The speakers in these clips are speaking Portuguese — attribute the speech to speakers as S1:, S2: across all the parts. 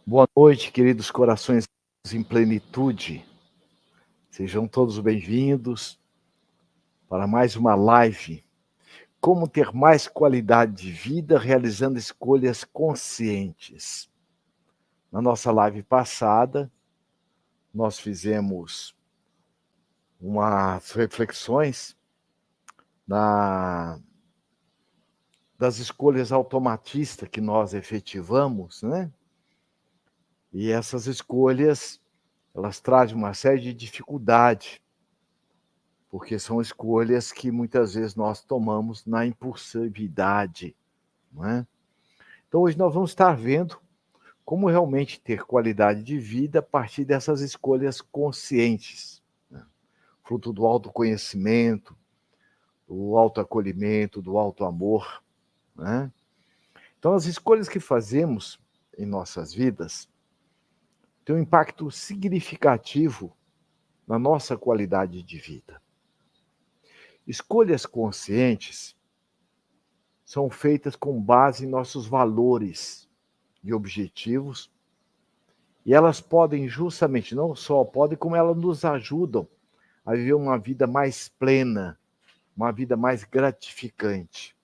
S1: Boa noite, queridos corações em plenitude. Sejam todos bem-vindos para mais uma live. Como ter mais qualidade de vida realizando escolhas conscientes. Na nossa live passada, nós fizemos umas reflexões das escolhas automatistas que nós efetivamos, né? E essas escolhas, elas trazem uma série de dificuldades, porque são escolhas que muitas vezes nós tomamos na impulsividade, não é? Então hoje nós vamos estar vendo como realmente ter qualidade de vida a partir dessas escolhas conscientes, né? Fruto do autoconhecimento, do autoacolhimento, do autoamor, né? Então as escolhas que fazemos em nossas vidas têm um impacto significativo na nossa qualidade de vida. Escolhas conscientes são feitas com base em nossos valores e objetivos, e elas podem justamente, não só podem, como elas nos ajudam a viver uma vida mais plena, uma vida mais gratificante.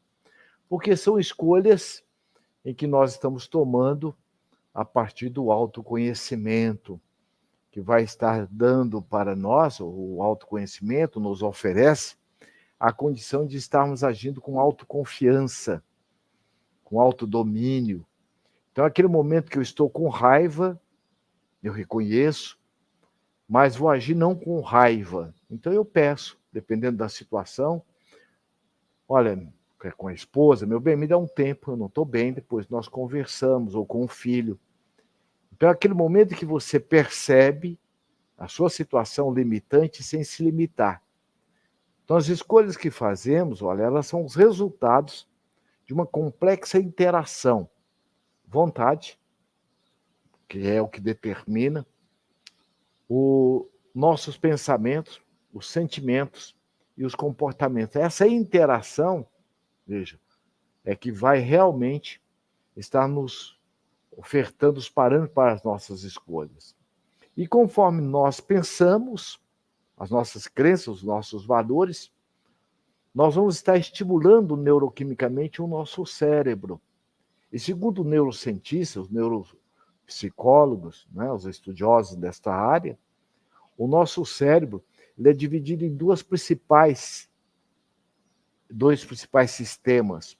S1: Porque são escolhas em que nós estamos tomando a partir do autoconhecimento, que vai estar dando para nós, o autoconhecimento nos oferece a condição de estarmos agindo com autoconfiança, com autodomínio. Então, aquele momento que eu estou com raiva, eu reconheço, mas vou agir não com raiva. Então, eu peço, dependendo da situação, olha, com a esposa, meu bem, me dá um tempo, eu não estou bem, depois nós conversamos, ou com o filho. Então, aquele momento que você percebe a sua situação limitante sem se limitar. Então, as escolhas que fazemos, olha, elas são os resultados de uma complexa interação. Vontade, que é o que determina os nossos pensamentos, os sentimentos e os comportamentos. Essa interação, veja, é que vai realmente estar nos ofertando os parâmetros para as nossas escolhas. E conforme nós pensamos, as nossas crenças, os nossos valores, nós vamos estar estimulando neuroquimicamente o nosso cérebro. E segundo neurocientistas, os neuropsicólogos, né, os estudiosos desta área, o nosso cérebro ele é dividido em dois principais sistemas.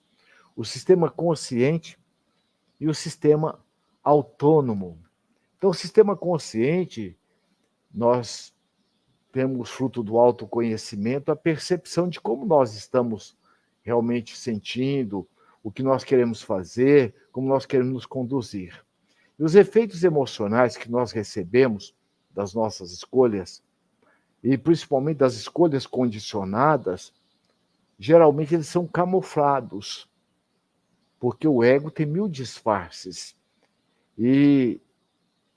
S1: O sistema consciente e o sistema autônomo. Então, o sistema consciente, nós temos, fruto do autoconhecimento, a percepção de como nós estamos realmente sentindo, o que nós queremos fazer, como nós queremos nos conduzir. E os efeitos emocionais que nós recebemos das nossas escolhas, e principalmente das escolhas condicionadas, geralmente eles são camuflados, porque o ego tem 1000 disfarces. E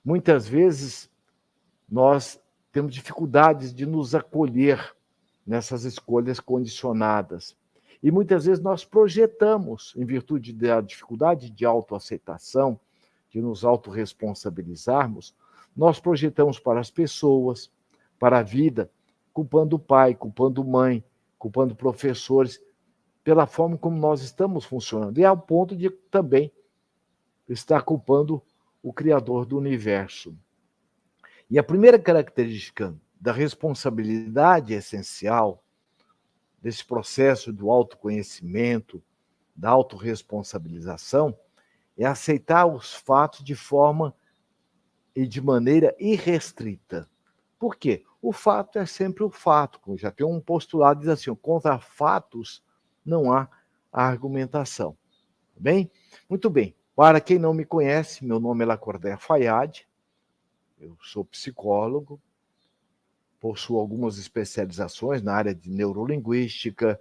S1: muitas vezes nós temos dificuldades de nos acolher nessas escolhas condicionadas. E muitas vezes nós projetamos, em virtude da dificuldade de autoaceitação, de nos autorresponsabilizarmos, nós projetamos para as pessoas, para a vida, culpando o pai, culpando mãe, culpando professores, pela forma como nós estamos funcionando. E ao ponto de também estar culpando o Criador do universo. E a primeira característica da responsabilidade essencial desse processo do autoconhecimento, da autorresponsabilização, é aceitar os fatos de forma e de maneira irrestrita. Por quê? O fato é sempre o fato. Já tem um postulado que diz assim, contra fatos não há argumentação. Tá bem? Muito bem. Para quem não me conhece, meu nome é Lacordaire Fayad, eu sou psicólogo, possuo algumas especializações na área de neurolinguística,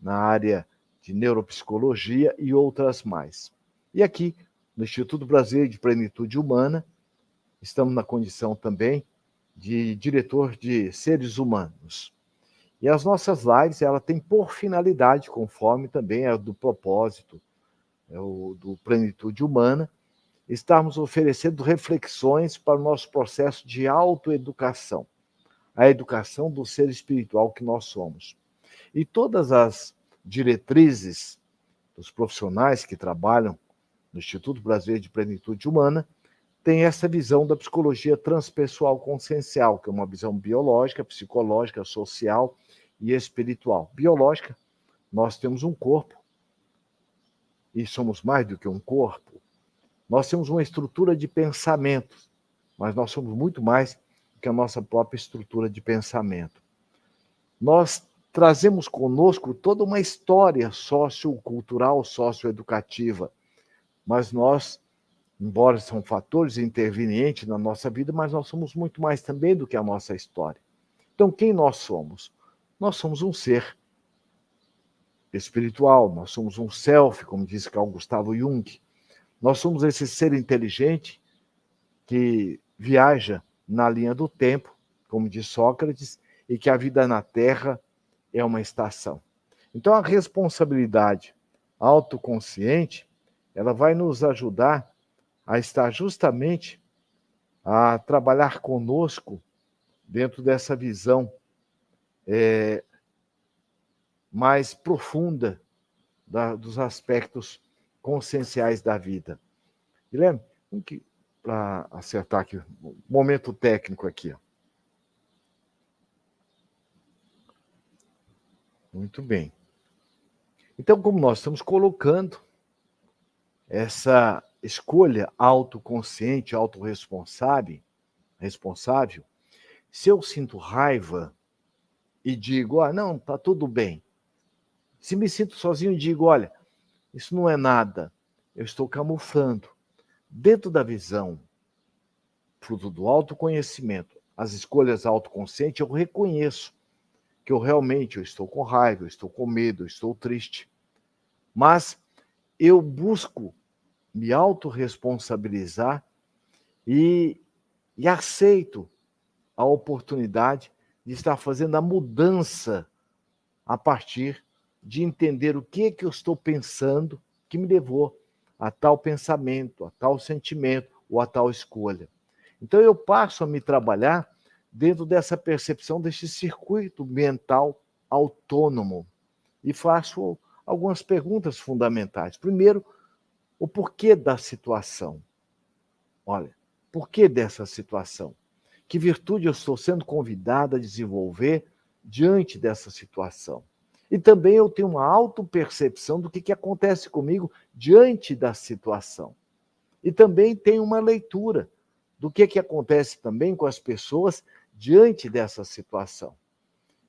S1: na área de neuropsicologia e outras mais. E aqui, no Instituto Brasileiro de Plenitude Humana, estamos na condição também de diretor de seres humanos. E as nossas lives, ela tem por finalidade, conforme também é do propósito, é o do Plenitude Humana, estarmos oferecendo reflexões para o nosso processo de autoeducação, a educação do ser espiritual que nós somos. E todas as diretrizes dos profissionais que trabalham no Instituto Brasileiro de Plenitude Humana têm essa visão da psicologia transpessoal consciencial, que é uma visão biológica, psicológica, social e espiritual. Biológica, nós temos um corpo, e somos mais do que um corpo. Nós temos uma estrutura de pensamentos, mas nós somos muito mais do que a nossa própria estrutura de pensamento. Nós trazemos conosco toda uma história sociocultural, socioeducativa, mas nós, embora são fatores intervenientes na nossa vida, mas nós somos muito mais também do que a nossa história. Então, quem nós somos? Nós somos um ser espiritual, nós somos um self, como disse Carl Gustavo Jung. Nós somos esse ser inteligente que viaja na linha do tempo, como diz Sócrates, e que a vida na Terra é uma estação. Então, a responsabilidade autoconsciente, ela vai nos ajudar a estar justamente a trabalhar conosco dentro dessa visão mais profunda dos aspectos conscienciais da vida. Guilherme, para acertar aqui, momento técnico aqui. Ó. Muito bem. Então, como nós estamos colocando essa escolha autoconsciente, autorresponsável, se eu sinto raiva e digo, não, tá tudo bem. Se me sinto sozinho e digo, olha, isso não é nada, eu estou camuflando. Dentro da visão, fruto do autoconhecimento, as escolhas autoconscientes, eu reconheço que eu estou com raiva, eu estou com medo, eu estou triste. Mas eu busco me autorresponsabilizar e aceito a oportunidade de estar fazendo a mudança a partir de entender o que eu estou pensando que me levou a tal pensamento, a tal sentimento ou a tal escolha. Então eu passo a me trabalhar dentro dessa percepção, desse circuito mental autônomo e faço algumas perguntas fundamentais. Primeiro, o porquê da situação. Olha, porquê dessa situação? Que virtude eu estou sendo convidado a desenvolver diante dessa situação? E também eu tenho uma autopercepção do que acontece comigo diante da situação. E também tenho uma leitura do que acontece também com as pessoas diante dessa situação.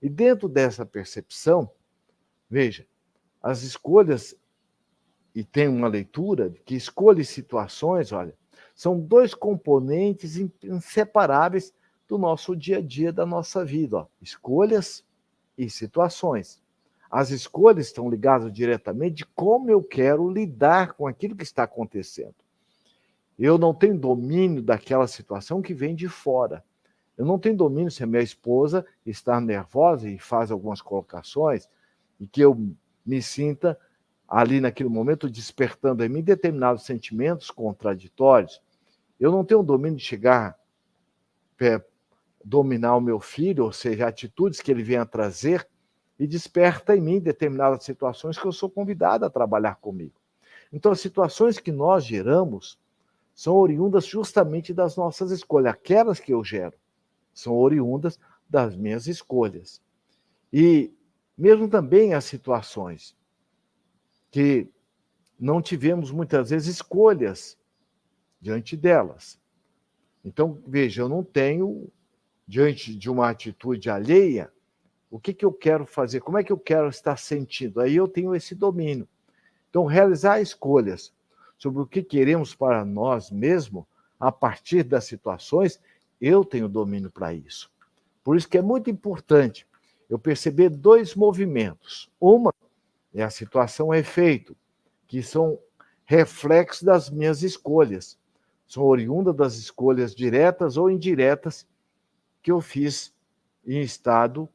S1: E dentro dessa percepção, veja, as escolhas, e tem uma leitura que escolha situações, olha, são dois componentes inseparáveis do nosso dia a dia, da nossa vida. Ó, escolhas e situações. As escolhas estão ligadas diretamente de como eu quero lidar com aquilo que está acontecendo. Eu não tenho domínio daquela situação que vem de fora. Eu não tenho domínio se a minha esposa está nervosa e faz algumas colocações e que eu me sinta ali naquele momento despertando em mim determinados sentimentos contraditórios. Eu não tenho domínio de chegar, dominar o meu filho, ou seja, atitudes que ele venha trazer e desperta em mim determinadas situações que eu sou convidado a trabalhar comigo. Então, as situações que nós geramos são oriundas justamente das nossas escolhas. Aquelas que eu gero são oriundas das minhas escolhas. E mesmo também as situações que não tivemos muitas vezes escolhas diante delas. Então, veja, eu não tenho, diante de uma atitude alheia, o que eu quero fazer, como é que eu quero estar sentindo. Aí eu tenho esse domínio. Então, realizar escolhas sobre o que queremos para nós mesmos, a partir das situações, eu tenho domínio para isso. Por isso que é muito importante eu perceber dois movimentos. Uma é a situação-efeito, que são reflexos das minhas escolhas. São oriundas das escolhas diretas ou indiretas que eu fiz em estado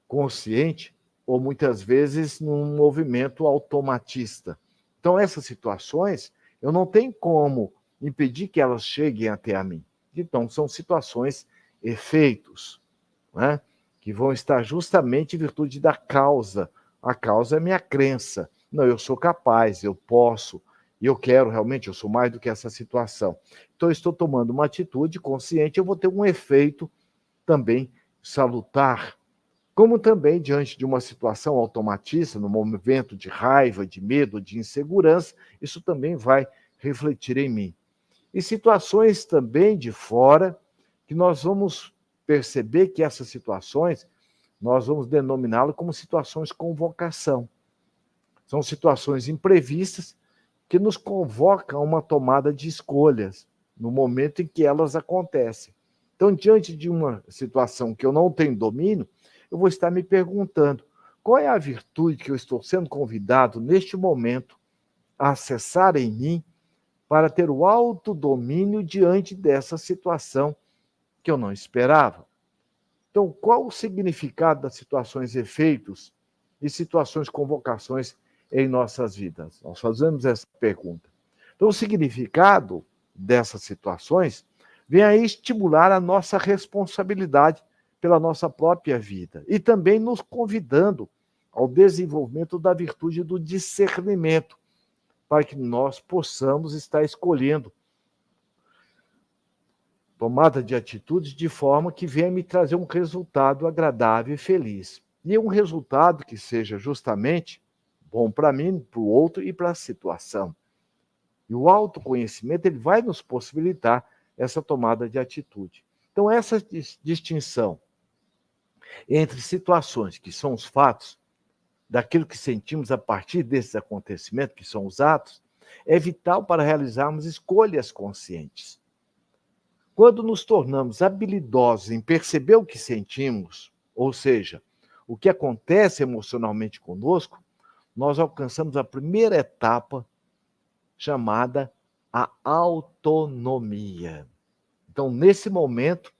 S1: consciente ou muitas vezes num movimento automatista. Então, essas situações, eu não tenho como impedir que elas cheguem até a mim. Então, são situações, efeitos, né, que vão estar justamente em virtude da causa. A causa é a minha crença. Não, eu sou capaz, eu posso, e eu quero realmente, eu sou mais do que essa situação. Então, eu estou tomando uma atitude consciente, eu vou ter um efeito também salutar, como também diante de uma situação automatista, no momento de raiva, de medo, de insegurança, isso também vai refletir em mim. E situações também de fora, que nós vamos perceber que essas situações, nós vamos denominá-las como situações com vocação. São situações imprevistas que nos convocam a uma tomada de escolhas no momento em que elas acontecem. Então, diante de uma situação que eu não tenho domínio, eu vou estar me perguntando: qual é a virtude que eu estou sendo convidado neste momento a acessar em mim para ter o autodomínio diante dessa situação que eu não esperava? Então, qual o significado das situações e efeitos e situações com vocações em nossas vidas? Nós fazemos essa pergunta. Então, o significado dessas situações vem a estimular a nossa responsabilidade pela nossa própria vida e também nos convidando ao desenvolvimento da virtude do discernimento, para que nós possamos estar escolhendo tomada de atitudes de forma que venha me trazer um resultado agradável e feliz. E um resultado que seja justamente bom para mim, para o outro e para a situação. E o autoconhecimento ele vai nos possibilitar essa tomada de atitude. Então, essa distinção entre situações que são os fatos, daquilo que sentimos a partir desses acontecimentos, que são os atos, é vital para realizarmos escolhas conscientes. Quando nos tornamos habilidosos em perceber o que sentimos, ou seja, o que acontece emocionalmente conosco, nós alcançamos a primeira etapa chamada a autonomia. Então, nesse momento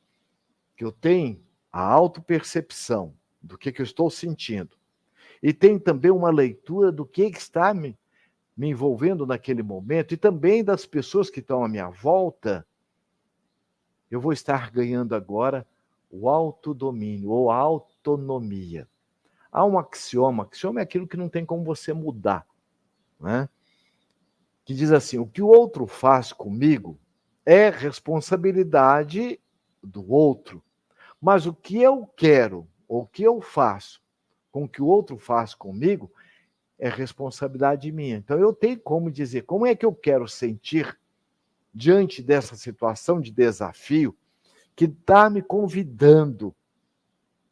S1: que eu tenho a autopercepção do que eu estou sentindo, e tenho também uma leitura do que está me envolvendo naquele momento, e também das pessoas que estão à minha volta, eu vou estar ganhando agora o autodomínio ou a autonomia. Há um axioma é aquilo que não tem como você mudar, né? Que diz assim: o que o outro faz comigo é responsabilidade do outro, mas o que eu quero ou o que eu faço com o que o outro faz comigo é responsabilidade minha. Então eu tenho como dizer como é que eu quero sentir diante dessa situação de desafio que está me convidando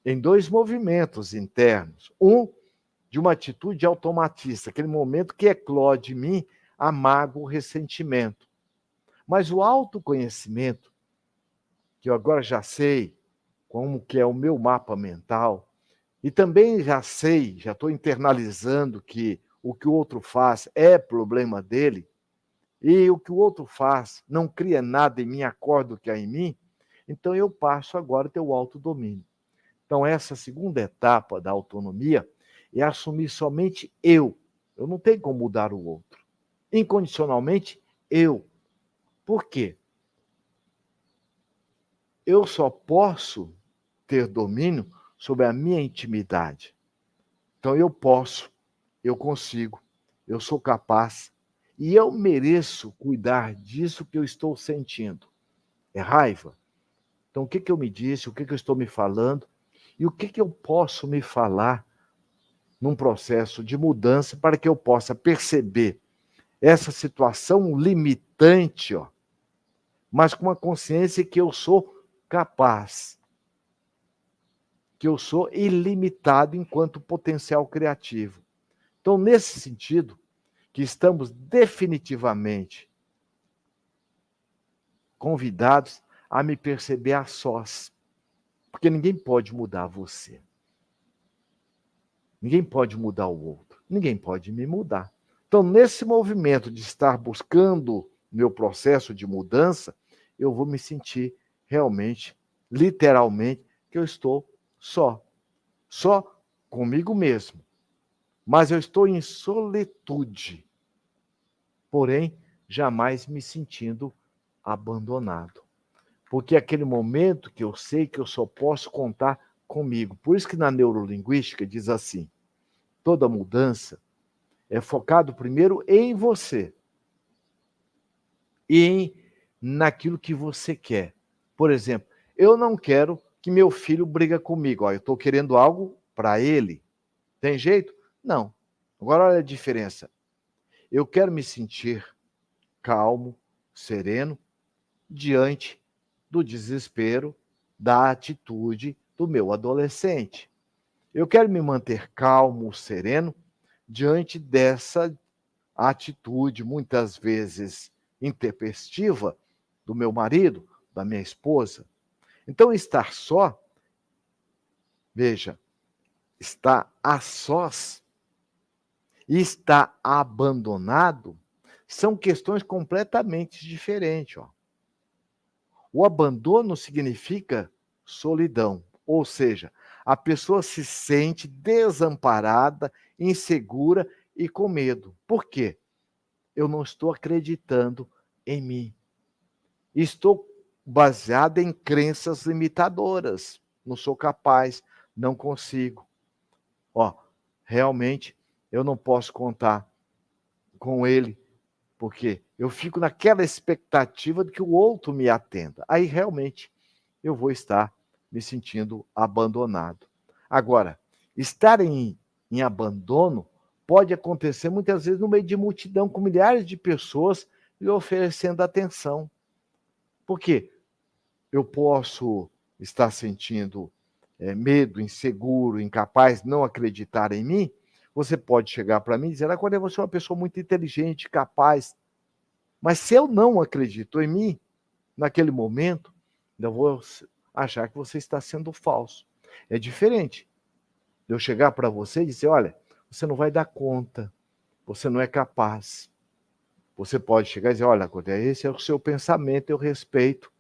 S1: em dois movimentos internos. Um, de uma atitude automatista, aquele momento que eclode em mim a mágoa, o ressentimento. Mas o autoconhecimento, que eu agora já sei como que é o meu mapa mental, e também já sei, já estou internalizando que o que o outro faz é problema dele, e o que o outro faz não cria nada em mim, acorda o que há em mim, então eu passo agora a ter o autodomínio. Então, essa segunda etapa da autonomia é assumir somente eu. Eu não tenho como mudar o outro. Incondicionalmente, eu. Por quê? Eu só posso ter domínio sobre a minha intimidade. Então, eu posso, eu consigo, eu sou capaz e eu mereço cuidar disso que eu estou sentindo. É raiva? Então, o que eu me disse, o que eu estou me falando e o que eu posso me falar num processo de mudança para que eu possa perceber essa situação limitante, ó, mas com a consciência que eu sou capaz, que eu sou ilimitado enquanto potencial criativo. Então, nesse sentido, que estamos definitivamente convidados a me perceber a sós, porque ninguém pode mudar você. Ninguém pode mudar o outro. Ninguém pode me mudar. Então, nesse movimento de estar buscando meu processo de mudança, eu vou me sentir realmente, literalmente, que eu estou só. Só comigo mesmo. Mas eu estou em solitude. Porém, jamais me sentindo abandonado. Porque é aquele momento que eu sei que eu só posso contar comigo. Por isso que na neurolinguística diz assim: toda mudança é focado primeiro em você e naquilo que você quer. Por exemplo, eu não quero que meu filho brigue comigo. Ó, eu estou querendo algo para ele. Tem jeito? Não. Agora olha a diferença. Eu quero me sentir calmo, sereno, diante do desespero, da atitude do meu adolescente. Eu quero me manter calmo, sereno, diante dessa atitude, muitas vezes intempestiva, do meu marido, da minha esposa. Então, estar só, veja, estar a sós e estar abandonado são questões completamente diferentes. Ó. O abandono significa solidão, ou seja, a pessoa se sente desamparada, insegura e com medo. Por quê? Eu não estou acreditando em mim. Estou baseada em crenças limitadoras. Não sou capaz, não consigo. Ó, realmente eu não posso contar com ele, porque eu fico naquela expectativa de que o outro me atenda. Aí realmente eu vou estar me sentindo abandonado. Agora, estar em abandono pode acontecer muitas vezes no meio de multidão, com milhares de pessoas lhe oferecendo atenção. Por quê? Eu posso estar sentindo medo, inseguro, incapaz, não acreditar em mim. Você pode chegar para mim e dizer: agora você é uma pessoa muito inteligente, capaz. Mas se eu não acredito em mim, naquele momento, eu vou achar que você está sendo falso. É diferente de eu chegar para você e dizer: olha, você não vai dar conta, você não é capaz. Você pode chegar e dizer: olha, esse é o seu pensamento, eu respeito,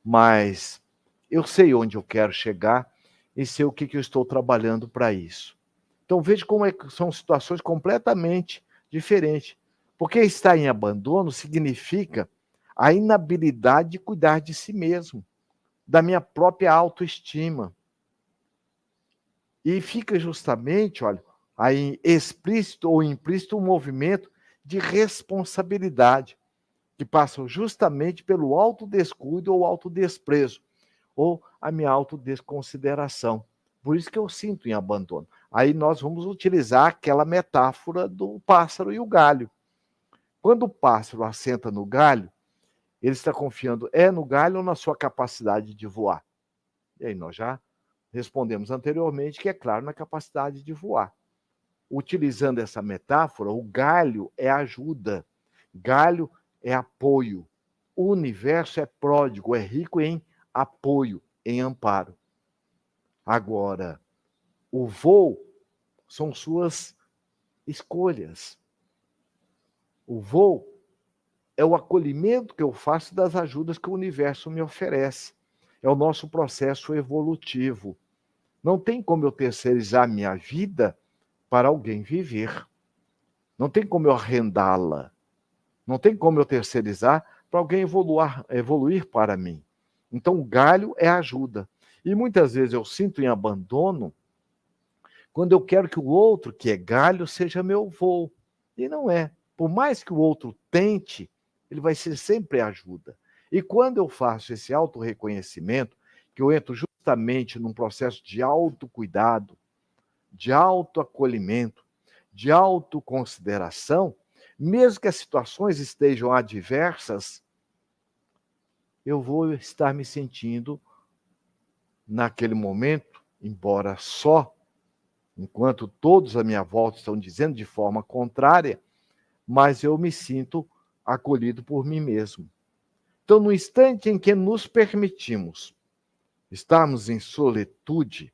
S1: mas eu sei onde eu quero chegar e sei o que eu estou trabalhando para isso. Então veja como são situações completamente diferentes. Porque estar em abandono significa a inabilidade de cuidar de si mesmo, da minha própria autoestima. E fica justamente, olha, aí explícito ou implícito um movimento de responsabilidade, que passa justamente pelo autodescuido ou autodesprezo, ou a minha autodesconsideração. Por isso que eu sinto em abandono. Aí nós vamos utilizar aquela metáfora do pássaro e o galho. Quando o pássaro assenta no galho, ele está confiando no galho ou na sua capacidade de voar? E aí nós já respondemos anteriormente que é claro na capacidade de voar. Utilizando essa metáfora, o galho é ajuda, galho é apoio. O universo é pródigo, é rico em apoio, em amparo. Agora, o voo são suas escolhas. O voo é o acolhimento que eu faço das ajudas que o universo me oferece. É o nosso processo evolutivo. Não tem como eu terceirizar minha vida para alguém viver. Não tem como eu arrendá-la. Não tem como eu terceirizar para alguém evoluir para mim. Então, o galho é ajuda. E muitas vezes eu sinto em abandono quando eu quero que o outro, que é galho, seja meu voo. E não é. Por mais que o outro tente, ele vai ser sempre ajuda. E quando eu faço esse autorreconhecimento, que eu entro justamente num processo de autocuidado, de autoacolhimento, de autoconsideração, mesmo que as situações estejam adversas, eu vou estar me sentindo, naquele momento, embora só, enquanto todos à minha volta estão dizendo de forma contrária, mas eu me sinto acolhido por mim mesmo. Então, no instante em que nos permitimos estarmos em solitude,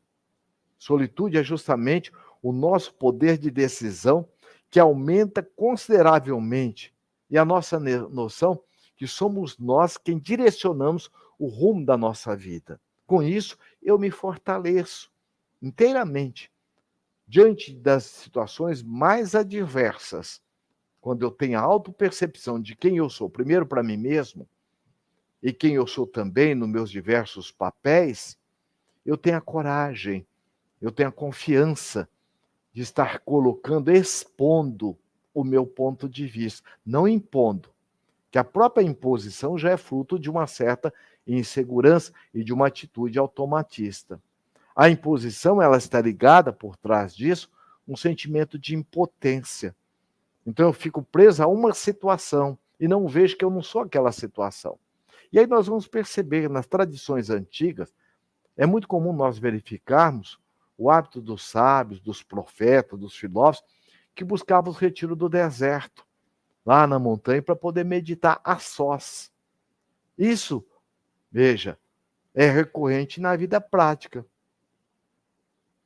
S1: solitude é justamente o nosso poder de decisão que aumenta consideravelmente e a nossa noção que somos nós quem direcionamos o rumo da nossa vida. Com isso, eu me fortaleço inteiramente diante das situações mais adversas. quando eu tenho a autopercepção de quem eu sou, primeiro para mim mesmo, e quem eu sou também nos meus diversos papéis, eu tenho a coragem, eu tenho a confiança de estar colocando, expondo o meu ponto de vista, não impondo, que a própria imposição já é fruto de uma certa insegurança e de uma atitude automatista. A imposição, ela está ligada por trás disso, um sentimento de impotência. Então eu fico preso a uma situação e não vejo que eu não sou aquela situação. E aí nós vamos perceber nas tradições antigas, é muito comum nós verificarmos o hábito dos sábios, dos profetas, dos filósofos, que buscavam o retiro do deserto, lá na montanha, para poder meditar a sós. Isso, veja, é recorrente na vida prática.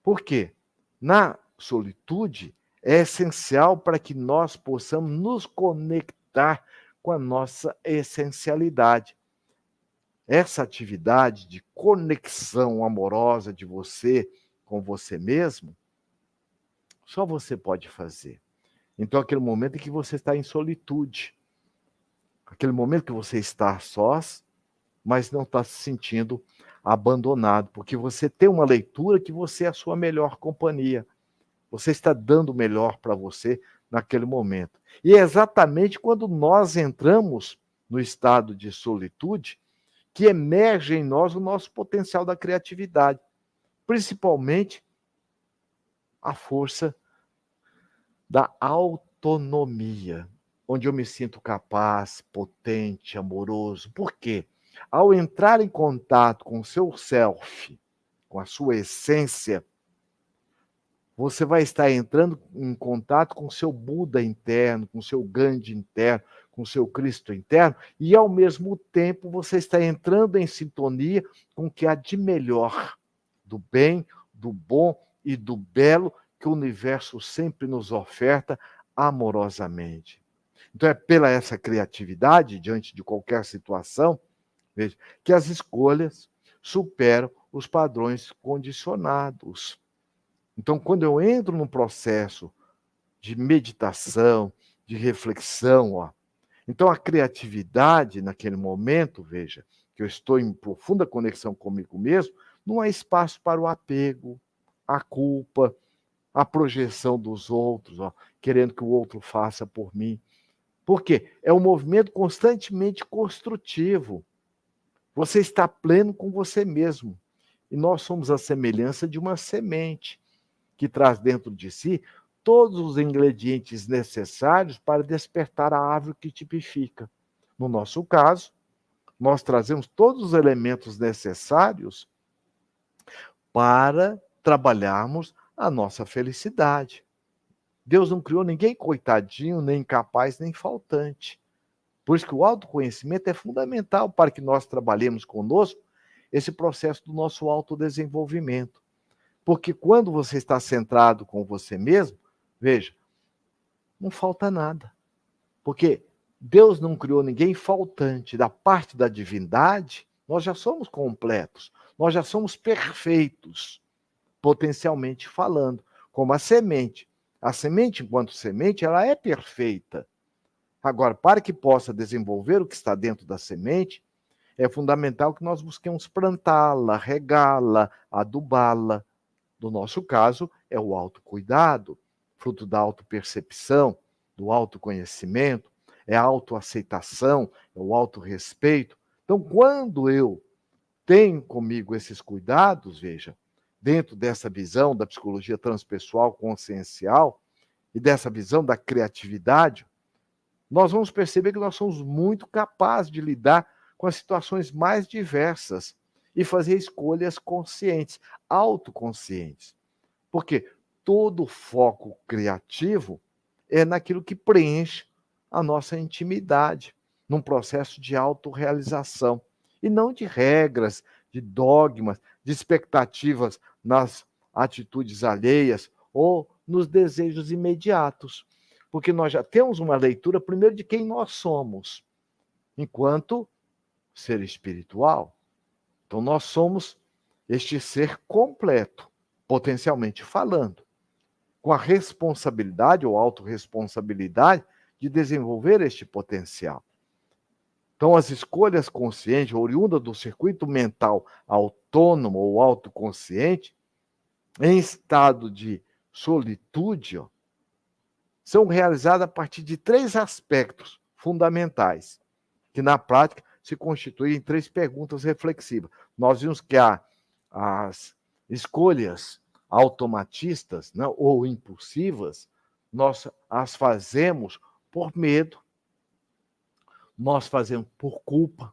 S1: Por quê? Na solitude, é essencial para que nós possamos nos conectar com a nossa essencialidade. Essa atividade de conexão amorosa de você com você mesmo, só você pode fazer. Então, aquele momento em que você está em solitude, aquele momento que você está a sós, mas não está se sentindo abandonado, porque você tem uma leitura que você é a sua melhor companhia. Você está dando o melhor para você naquele momento. E é exatamente quando nós entramos no estado de solitude que emerge em nós o nosso potencial da criatividade, principalmente a força da autonomia, onde eu me sinto capaz, potente, amoroso. Por quê? Ao entrar em contato com o seu self, com a sua essência, você vai estar entrando em contato com o seu Buda interno, com o seu Gandhi interno, com o seu Cristo interno, e ao mesmo tempo você está entrando em sintonia com o que há de melhor, do bem, do bom e do belo que o universo sempre nos oferta amorosamente. Então é pela essa criatividade, diante de qualquer situação, veja, que as escolhas superam os padrões condicionados. Então, quando eu entro num processo de meditação, de reflexão, então a criatividade naquele momento, veja, que eu estou em profunda conexão comigo mesmo, não há espaço para o apego, a culpa, a projeção dos outros, querendo que o outro faça por mim. Por quê? É um movimento constantemente construtivo. Você está pleno com você mesmo. E nós somos a semelhança de uma semente que traz dentro de si todos os ingredientes necessários para despertar a árvore que tipifica. No nosso caso, nós trazemos todos os elementos necessários para trabalharmos a nossa felicidade. Deus não criou ninguém coitadinho, nem incapaz, nem faltante. Por isso que o autoconhecimento é fundamental para que nós trabalhemos conosco esse processo do nosso autodesenvolvimento. Porque quando você está centrado com você mesmo, veja, não falta nada. Porque Deus não criou ninguém faltante. Da parte da divindade, nós já somos completos. Nós já somos perfeitos, potencialmente falando. Como a semente. A semente, enquanto semente, ela é perfeita. Agora, para que possa desenvolver o que está dentro da semente, é fundamental que nós busquemos plantá-la, regá-la, adubá-la. No nosso caso, é o autocuidado, fruto da autopercepção, do autoconhecimento, é a autoaceitação, é o autorrespeito. Então, quando eu tenho comigo esses cuidados, veja, dentro dessa visão da psicologia transpessoal consciencial e dessa visão da criatividade, nós vamos perceber que nós somos muito capazes de lidar com as situações mais diversas e fazer escolhas conscientes, autoconscientes. Porque todo foco criativo é naquilo que preenche a nossa intimidade, num processo de autorrealização, e não de regras, de dogmas, de expectativas nas atitudes alheias ou nos desejos imediatos. Porque nós já temos uma leitura, primeiro, de quem nós somos, enquanto ser espiritual. Então, nós somos este ser completo, potencialmente falando, com a responsabilidade ou autorresponsabilidade de desenvolver este potencial. Então, as escolhas conscientes, oriundas do circuito mental autônomo ou autoconsciente, em estado de solitude, são realizadas a partir de 3 aspectos fundamentais, que na prática se constituem em 3 perguntas reflexivas. Nós vimos que as escolhas automatistas, né, ou impulsivas, nós as fazemos por medo, nós fazemos por culpa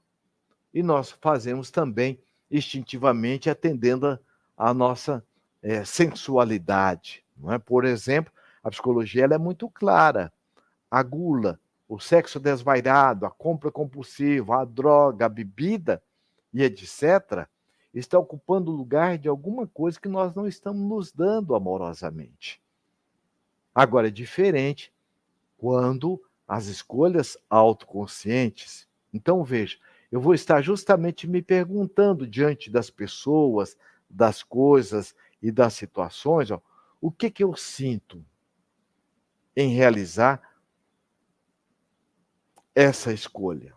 S1: e nós fazemos também instintivamente atendendo a nossa sensualidade. Não é? Por exemplo, a psicologia ela é muito clara. A gula, o sexo desvairado, a compra compulsiva, a droga, a bebida e etc., está ocupando o lugar de alguma coisa que nós não estamos nos dando amorosamente. Agora, é diferente quando as escolhas autoconscientes. Então, veja, eu vou estar justamente me perguntando diante das pessoas, das coisas e das situações, o que eu sinto em realizar essa escolha?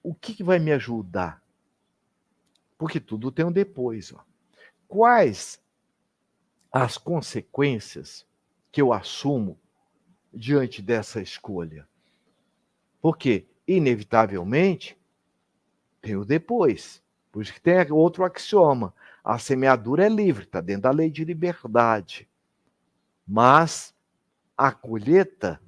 S1: O que vai me ajudar? Porque tudo tem um depois. Quais as consequências que eu assumo diante dessa escolha? Porque, inevitavelmente, tem o depois. Por isso que tem outro axioma. A semeadura é livre, está dentro da lei de liberdade. Mas a colheita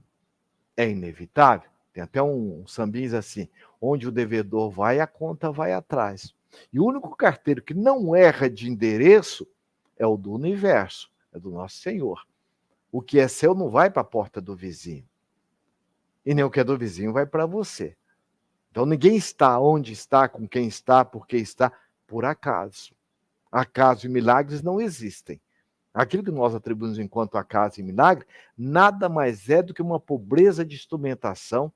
S1: é inevitável. Tem até um sambinha assim, onde o devedor vai, a conta vai atrás. E o único carteiro que não erra de endereço é o do universo, é do nosso Senhor. O que é seu não vai para a porta do vizinho. E nem o que é do vizinho vai para você. Então ninguém está onde está, com quem está, por que está, por acaso. Acaso e milagres não existem. Aquilo que nós atribuímos enquanto acaso e milagre, nada mais é do que uma pobreza de instrumentação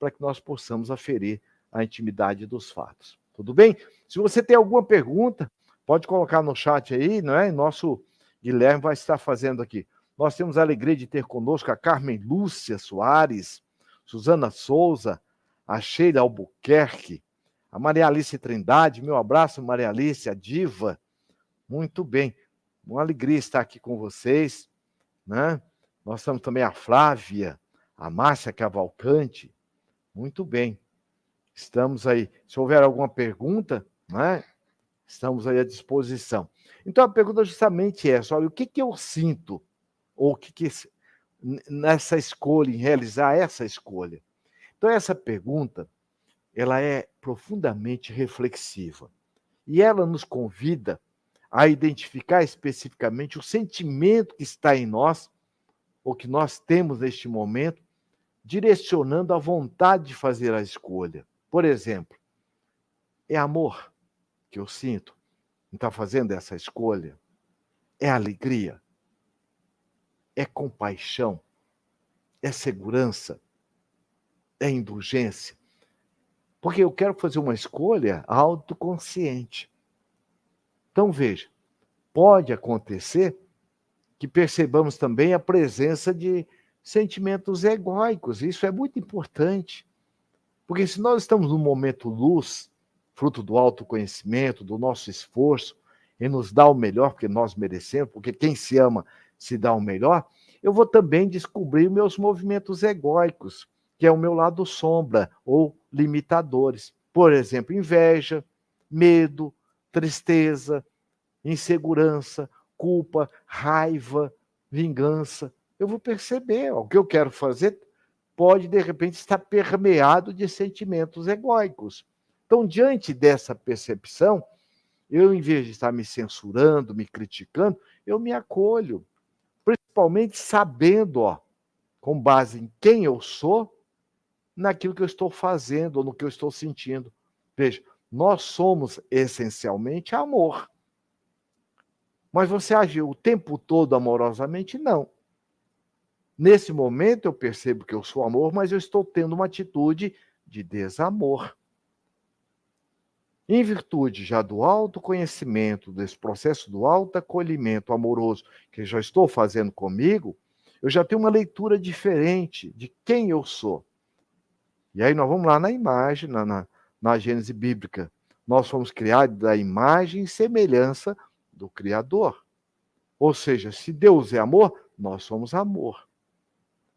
S1: para que nós possamos aferir a intimidade dos fatos. Tudo bem? Se você tem alguma pergunta, pode colocar no chat aí, não é? Nosso Guilherme vai estar fazendo aqui. Nós temos a alegria de ter conosco a Carmen Lúcia Soares, Suzana Souza, a Sheila Albuquerque, a Maria Alice Trindade. Meu abraço, Maria Alice, a diva. Muito bem. Uma alegria estar aqui com vocês, né? Nós temos também a Flávia, a Márcia Cavalcante. Muito bem. Estamos aí. Se houver alguma pergunta, né? Estamos aí à disposição. Então, a pergunta justamente é essa: olha, o que eu sinto? Ou o que nessa escolha, em realizar essa escolha? Então, essa pergunta, ela é profundamente reflexiva. E ela nos convida a identificar especificamente o sentimento que está em nós, ou que nós temos neste momento, direcionando a vontade de fazer a escolha. Por exemplo, é amor que eu sinto em estar fazendo essa escolha? É alegria? É compaixão? É segurança? É indulgência? Porque eu quero fazer uma escolha autoconsciente. Então, veja, pode acontecer que percebamos também a presença de sentimentos egóicos. Isso é muito importante. Porque se nós estamos num momento luz, fruto do autoconhecimento, do nosso esforço, em nos dar o melhor, porque nós merecemos, porque quem se ama se dá o melhor, eu vou também descobrir meus movimentos egóicos, que é o meu lado sombra, ou limitadores. Por exemplo, inveja, medo, tristeza, insegurança, culpa, raiva, vingança. Eu vou perceber, o que eu quero fazer pode, de repente, estar permeado de sentimentos egóicos. Então, diante dessa percepção, eu, em vez de estar me censurando, me criticando, eu me acolho, principalmente sabendo, com base em quem eu sou, naquilo que eu estou fazendo ou no que eu estou sentindo. Veja, nós somos essencialmente amor. Mas você agiu o tempo todo amorosamente? Não. Nesse momento eu percebo que eu sou amor, mas eu estou tendo uma atitude de desamor. Em virtude já do autoconhecimento, desse processo do autoacolhimento amoroso que já estou fazendo comigo, eu já tenho uma leitura diferente de quem eu sou. E aí nós vamos lá na imagem, na Gênese bíblica. Nós fomos criados da imagem e semelhança do Criador. Ou seja, se Deus é amor, nós somos amor.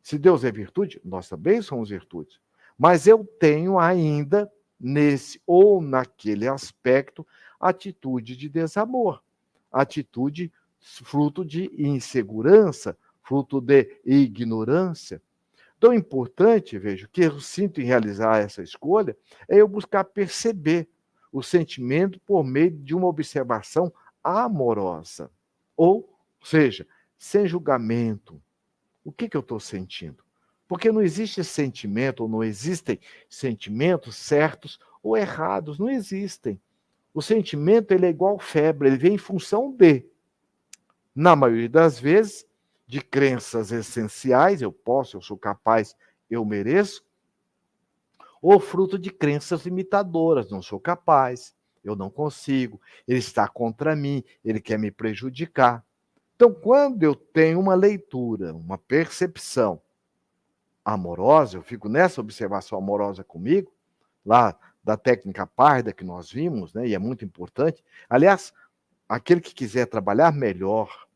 S1: Se Deus é virtude, nós também somos virtudes. Mas eu tenho ainda, nesse ou naquele aspecto, atitude de desamor. Atitude fruto de insegurança, fruto de ignorância. Então, é importante, vejo, que eu sinto em realizar essa escolha, é eu buscar perceber o sentimento por meio de uma observação amorosa. Ou seja, sem julgamento. O que eu estou sentindo? Porque não existe sentimento, ou não existem sentimentos certos ou errados, não existem. O sentimento ele é igual febre, ele vem em função de, na maioria das vezes, de crenças essenciais, eu posso, eu sou capaz, eu mereço, ou fruto de crenças limitadoras, não sou capaz, eu não consigo, ele está contra mim, ele quer me prejudicar. Então, quando eu tenho uma leitura, uma percepção amorosa, eu fico nessa observação amorosa comigo, lá da técnica Parda que nós vimos, né, e é muito importante. Aliás, aquele que quiser trabalhar melhor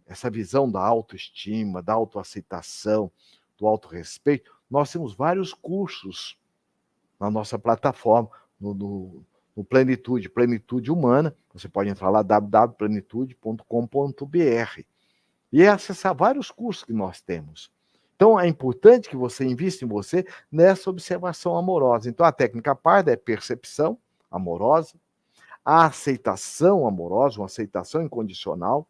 S1: essa visão da autoestima, da autoaceitação, do autorrespeito, nós temos vários cursos na nossa plataforma, no Plenitude, Plenitude Humana. Você pode entrar lá, www.plenitude.com.br, e acessar vários cursos que nós temos. Então, é importante que você invista em você nessa observação amorosa. Então, a técnica Parda é percepção amorosa, a aceitação amorosa, uma aceitação incondicional,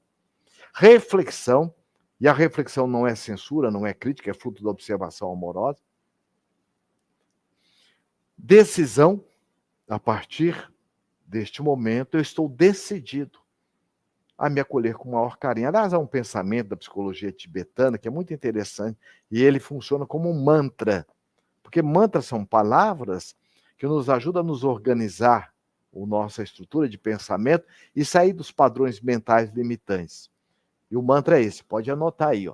S1: reflexão, e a reflexão não é censura, não é crítica, é fruto da observação amorosa, decisão, a partir deste momento, eu estou decidido a me acolher com o maior carinho. Aliás, há um pensamento da psicologia tibetana que é muito interessante, e ele funciona como um mantra, porque mantras são palavras que nos ajudam a nos organizar a nossa estrutura de pensamento e sair dos padrões mentais limitantes. E o mantra é esse, pode anotar aí, ó.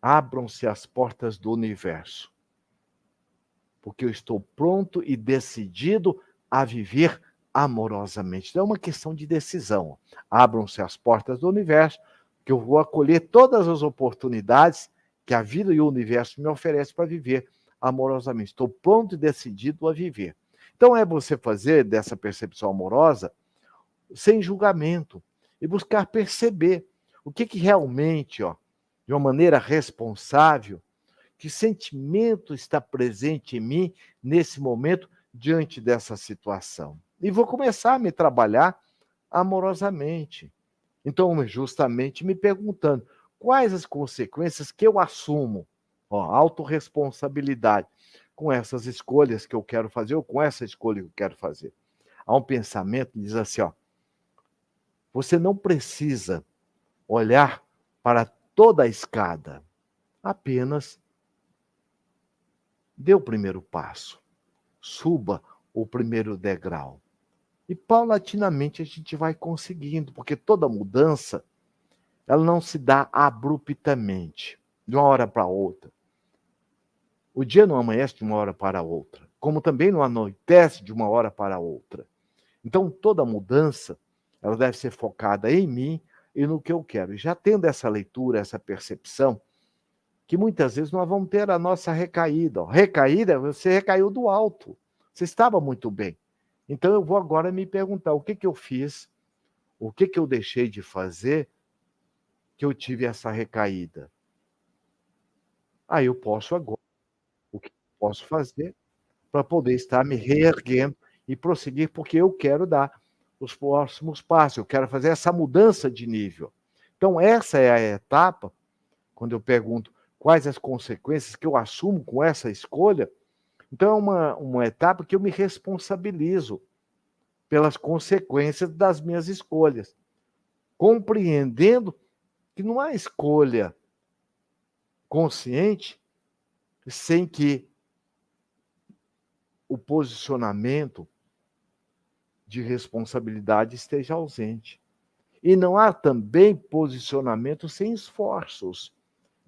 S1: Abram-se as portas do universo, porque eu estou pronto e decidido a viver amorosamente. Então é uma questão de decisão. Abram-se as portas do universo, que eu vou acolher todas as oportunidades que a vida e o universo me oferecem para viver amorosamente. Estou pronto e decidido a viver. Então é você fazer dessa percepção amorosa sem julgamento e buscar perceber o que realmente, ó, de uma maneira responsável, que sentimento está presente em mim nesse momento diante dessa situação. E vou começar a me trabalhar amorosamente. Então, justamente me perguntando quais as consequências que eu assumo, ó, autorresponsabilidade, com essas escolhas que eu quero fazer ou com essa escolha que eu quero fazer. Há um pensamento que diz assim, ó, você não precisa olhar para toda a escada, apenas dê o primeiro passo, suba o primeiro degrau. E paulatinamente a gente vai conseguindo, porque toda mudança, ela não se dá abruptamente, de uma hora para outra. O dia não amanhece de uma hora para outra, como também não anoitece de uma hora para outra. Então, toda mudança, ela deve ser focada em mim e no que eu quero. E já tendo essa leitura, essa percepção, que muitas vezes nós vamos ter a nossa recaída. Recaída, você recaiu do alto. Você estava muito bem. Então eu vou agora me perguntar, o que eu fiz? O que eu deixei de fazer que eu tive essa recaída? Aí eu posso agora, o que eu posso fazer para poder estar me reerguendo e prosseguir, porque eu quero dar os próximos passos, eu quero fazer essa mudança de nível. Então essa é a etapa, quando eu pergunto quais as consequências que eu assumo com essa escolha, então é uma etapa que eu me responsabilizo pelas consequências das minhas escolhas, compreendendo que não há escolha consciente sem que o posicionamento de responsabilidade esteja ausente. E não há também posicionamento sem esforços.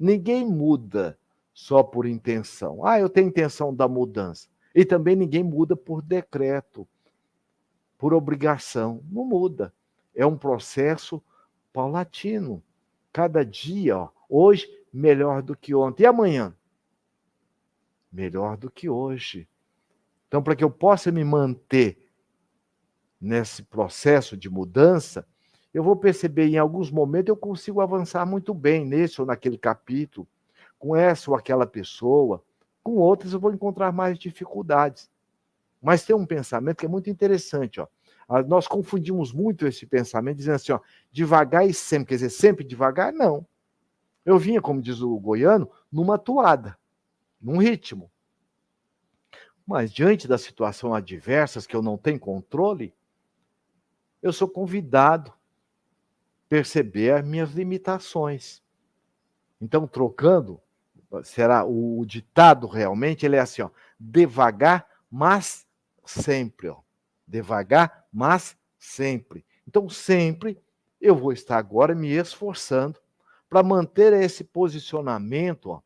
S1: Ninguém muda só por intenção. Ah, eu tenho intenção da mudança. E também ninguém muda por decreto, por obrigação. Não muda. É um processo paulatino. Cada dia, ó, hoje, melhor do que ontem. E amanhã? Melhor do que hoje. Então, para que eu possa me manter nesse processo de mudança, eu vou perceber em alguns momentos eu consigo avançar muito bem nesse ou naquele capítulo, com essa ou aquela pessoa, com outras eu vou encontrar mais dificuldades. Mas tem um pensamento que é muito interessante, ó. Nós confundimos muito esse pensamento, dizendo assim, ó, devagar e sempre, quer dizer, sempre devagar? Não. Eu vinha, como diz o goiano, numa toada, num ritmo. Mas diante das situações adversas que eu não tenho controle, eu sou convidado a perceber as minhas limitações. Então, trocando, será o ditado realmente, ele é assim, ó, devagar, mas sempre, ó. Devagar, mas sempre. Então, sempre eu vou estar agora me esforçando para manter esse posicionamento, ó,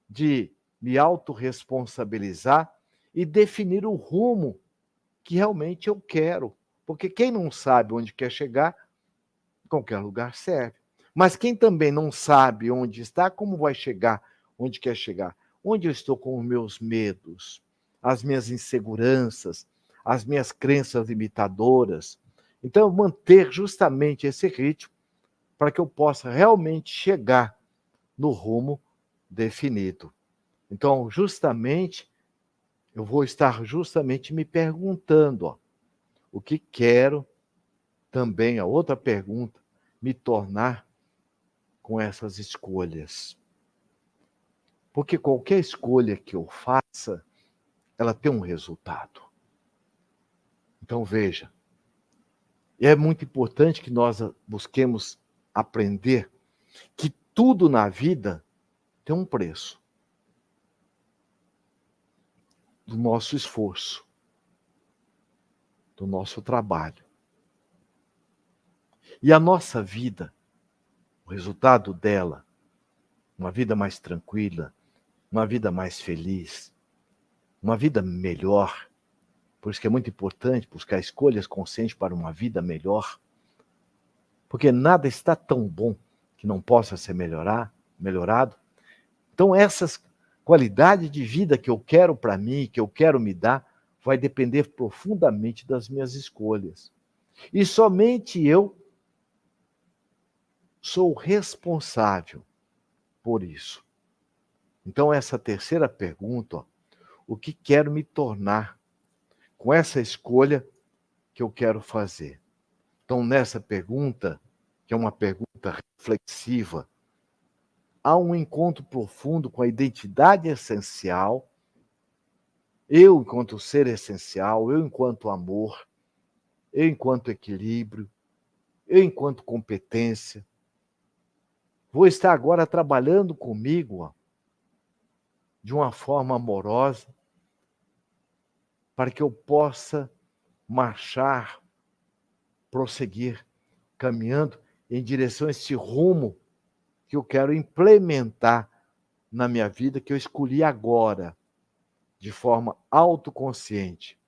S1: de me autorresponsabilizar e definir o rumo que realmente eu quero. Porque quem não sabe onde quer chegar, qualquer lugar serve. Mas quem também não sabe onde está, como vai chegar onde quer chegar? Onde eu estou com os meus medos, as minhas inseguranças, as minhas crenças limitadoras. Então, manter justamente esse ritmo para que eu possa realmente chegar no rumo definido. Então, justamente, eu vou estar justamente me perguntando, ó, o que quero também, a outra pergunta, me tornar com essas escolhas. Porque qualquer escolha que eu faça, ela tem um resultado. Então, veja, é muito importante que nós busquemos aprender que tudo na vida tem um preço do nosso esforço, do nosso trabalho. E a nossa vida, o resultado dela, uma vida mais tranquila, uma vida mais feliz, uma vida melhor. Por isso que é muito importante buscar escolhas conscientes para uma vida melhor. Porque nada está tão bom que não possa ser melhorado. Então, essas qualidades de vida que eu quero para mim, que eu quero me dar, vai depender profundamente das minhas escolhas. E somente eu sou responsável por isso. Então, essa terceira pergunta, ó, o que quero me tornar com essa escolha que eu quero fazer? Então, nessa pergunta, que é uma pergunta reflexiva, há um encontro profundo com a identidade essencial, eu enquanto ser essencial, eu enquanto amor, eu enquanto equilíbrio, eu enquanto competência. Vou estar agora trabalhando comigo, ó, de uma forma amorosa, para que eu possa marchar, prosseguir, caminhando em direção a esse rumo que eu quero implementar na minha vida, que eu escolhi agora, de forma autoconsciente.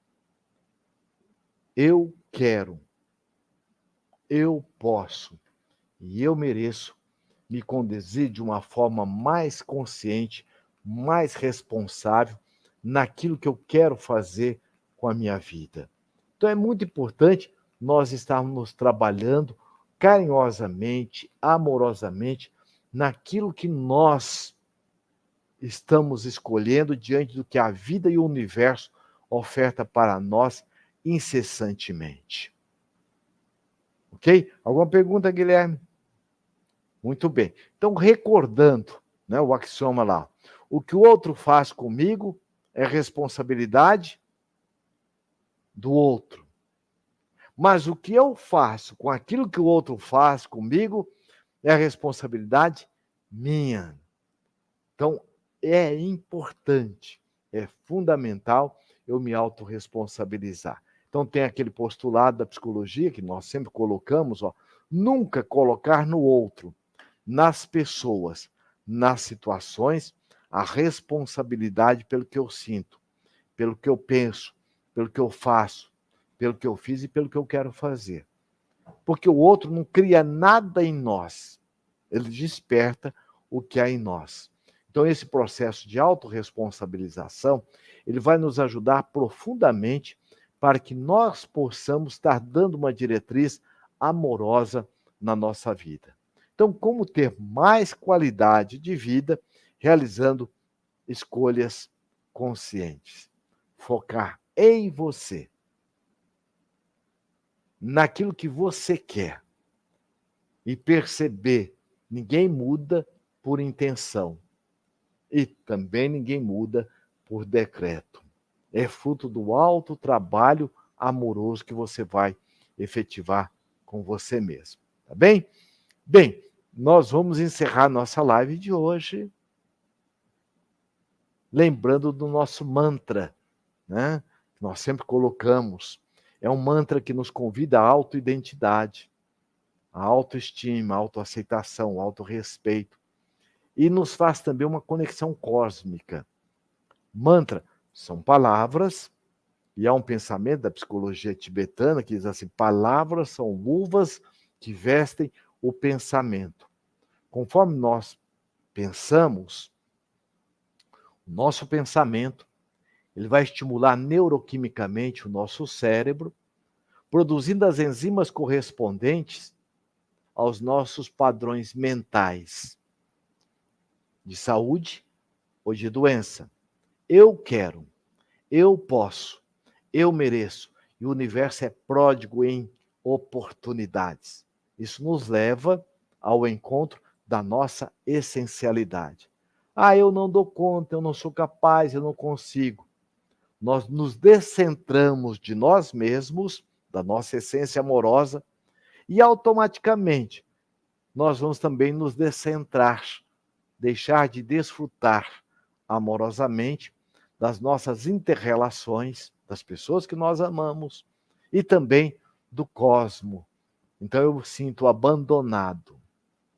S1: Eu quero, eu posso e eu mereço me conduzir de uma forma mais consciente, mais responsável naquilo que eu quero fazer com a minha vida. Então é muito importante nós estarmos trabalhando carinhosamente, amorosamente, naquilo que nós estamos escolhendo diante do que a vida e o universo oferta para nós incessantemente. Ok? Alguma pergunta, Guilherme? Muito bem. Então, recordando, né, o axioma lá, o que o outro faz comigo é responsabilidade do outro. Mas o que eu faço com aquilo que o outro faz comigo é responsabilidade minha. Então, é importante, é fundamental eu me autorresponsabilizar. Então, tem aquele postulado da psicologia que nós sempre colocamos, ó, nunca colocar no outro, nas pessoas, nas situações a responsabilidade pelo que eu sinto, pelo que eu penso, pelo que eu faço, pelo que eu fiz e pelo que eu quero fazer. Porque o outro não cria nada em nós, ele desperta o que há em nós. Então, esse processo de autorresponsabilização, ele vai nos ajudar profundamente para que nós possamos estar dando uma diretriz amorosa na nossa vida. Então, como ter mais qualidade de vida realizando escolhas conscientes? Focar em você, naquilo que você quer e perceber, ninguém muda por intenção e também ninguém muda por decreto. É fruto do alto trabalho amoroso que você vai efetivar com você mesmo, tá bem? Bem, nós vamos encerrar nossa live de hoje lembrando do nosso mantra, né? Que nós sempre colocamos. É um mantra que nos convida à autoidentidade, à autoestima, à autoaceitação, ao autorrespeito. E nos faz também uma conexão cósmica. Mantra são palavras, e há um pensamento da psicologia tibetana que diz assim: palavras são luvas que vestem o pensamento. Conforme nós pensamos, o nosso pensamento ele vai estimular neuroquimicamente o nosso cérebro, produzindo as enzimas correspondentes aos nossos padrões mentais de saúde ou de doença. Eu quero, eu posso, eu mereço. E o universo é pródigo em oportunidades. Isso nos leva ao encontro da nossa essencialidade. Ah, eu não dou conta, eu não sou capaz, eu não consigo. Nós nos descentramos de nós mesmos, da nossa essência amorosa, e automaticamente nós vamos também nos descentrar, deixar de desfrutar amorosamente das nossas interrelações, das pessoas que nós amamos e também do cosmo. Então eu sinto abandonado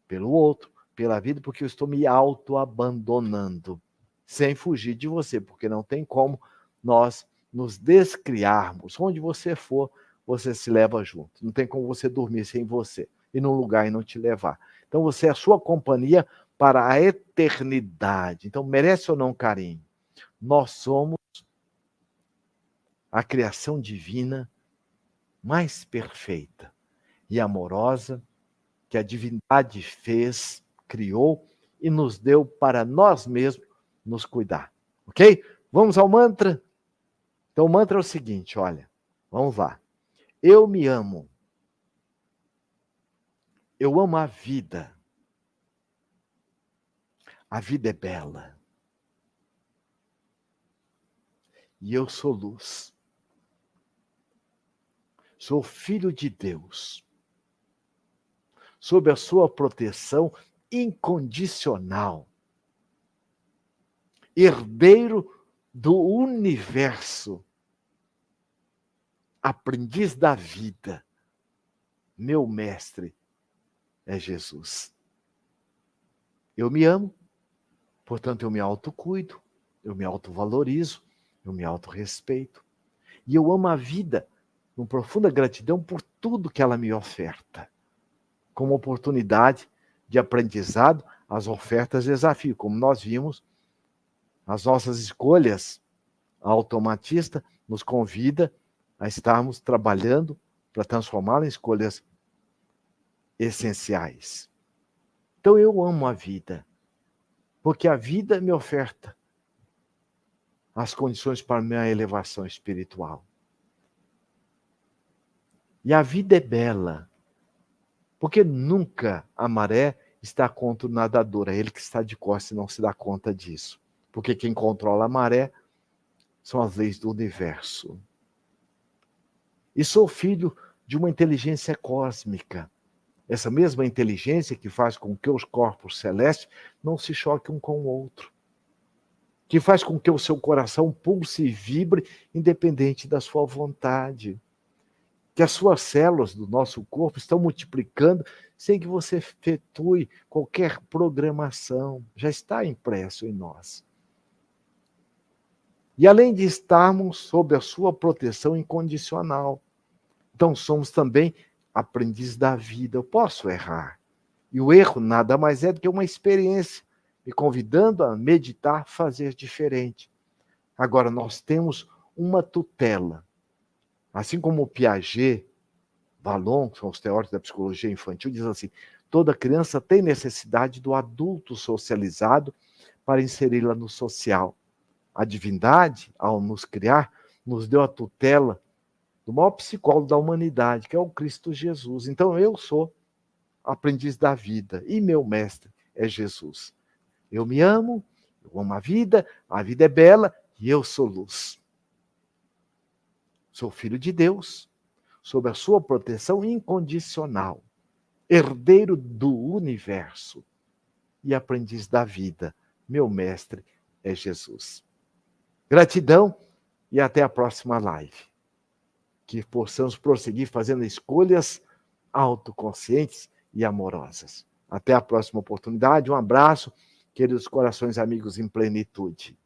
S1: pelo outro, pela vida, porque eu estou me auto-abandonando, sem fugir de você, porque não tem como nós nos descriarmos. Onde você for, você se leva junto. Não tem como você dormir sem você, ir num lugar e não te levar. Então você é a sua companhia para a eternidade. Então merece ou não carinho? Nós somos a criação divina mais perfeita e amorosa que a divindade fez, criou e nos deu para nós mesmos nos cuidar. Ok? Vamos ao mantra? Então o mantra é o seguinte, olha, vamos lá. Eu me amo. Eu amo a vida. A vida é bela. E eu sou luz. Sou filho de Deus. Sob a sua proteção incondicional. Herdeiro do universo. Aprendiz da vida. Meu mestre é Jesus. Eu me amo, portanto eu me autocuido, eu me autovalorizo, eu me autorrespeito. E eu amo a vida com profunda gratidão por tudo que ela me oferta. Como oportunidade de aprendizado, as ofertas de desafio. Como nós vimos, as nossas escolhas, a automatista nos convida a estarmos trabalhando para transformá-la em escolhas essenciais. Então eu amo a vida, porque a vida me oferta as condições para a minha elevação espiritual. E a vida é bela, porque nunca a maré está contra o nadador, é ele que está de costas e não se dá conta disso. Porque quem controla a maré são as leis do universo. E sou filho de uma inteligência cósmica. Essa mesma inteligência que faz com que os corpos celestes não se choquem um com o outro. Que faz com que o seu coração pulse e vibre independente da sua vontade. que as suas células do nosso corpo estão multiplicando sem que você efetue qualquer programação. Já está impresso em nós. E além de estarmos sob a sua proteção incondicional, então somos também aprendizes da vida. Eu posso errar. E o erro nada mais é do que uma experiência, me convidando a meditar, fazer diferente. Agora, nós temos uma tutela. Assim como o Piaget, Vallon, que são os teóricos da psicologia infantil, diz assim: toda criança tem necessidade do adulto socializado para inseri-la no social. A divindade, ao nos criar, nos deu a tutela do maior psicólogo da humanidade, que é o Cristo Jesus. Então eu sou aprendiz da vida e meu mestre é Jesus. Eu me amo, eu amo a vida é bela e eu sou luz. Sou filho de Deus, sob a sua proteção incondicional, herdeiro do universo e aprendiz da vida. Meu mestre é Jesus. Gratidão e até a próxima live. Que possamos prosseguir fazendo escolhas autoconscientes e amorosas. Até a próxima oportunidade. Um abraço, queridos corações amigos em plenitude.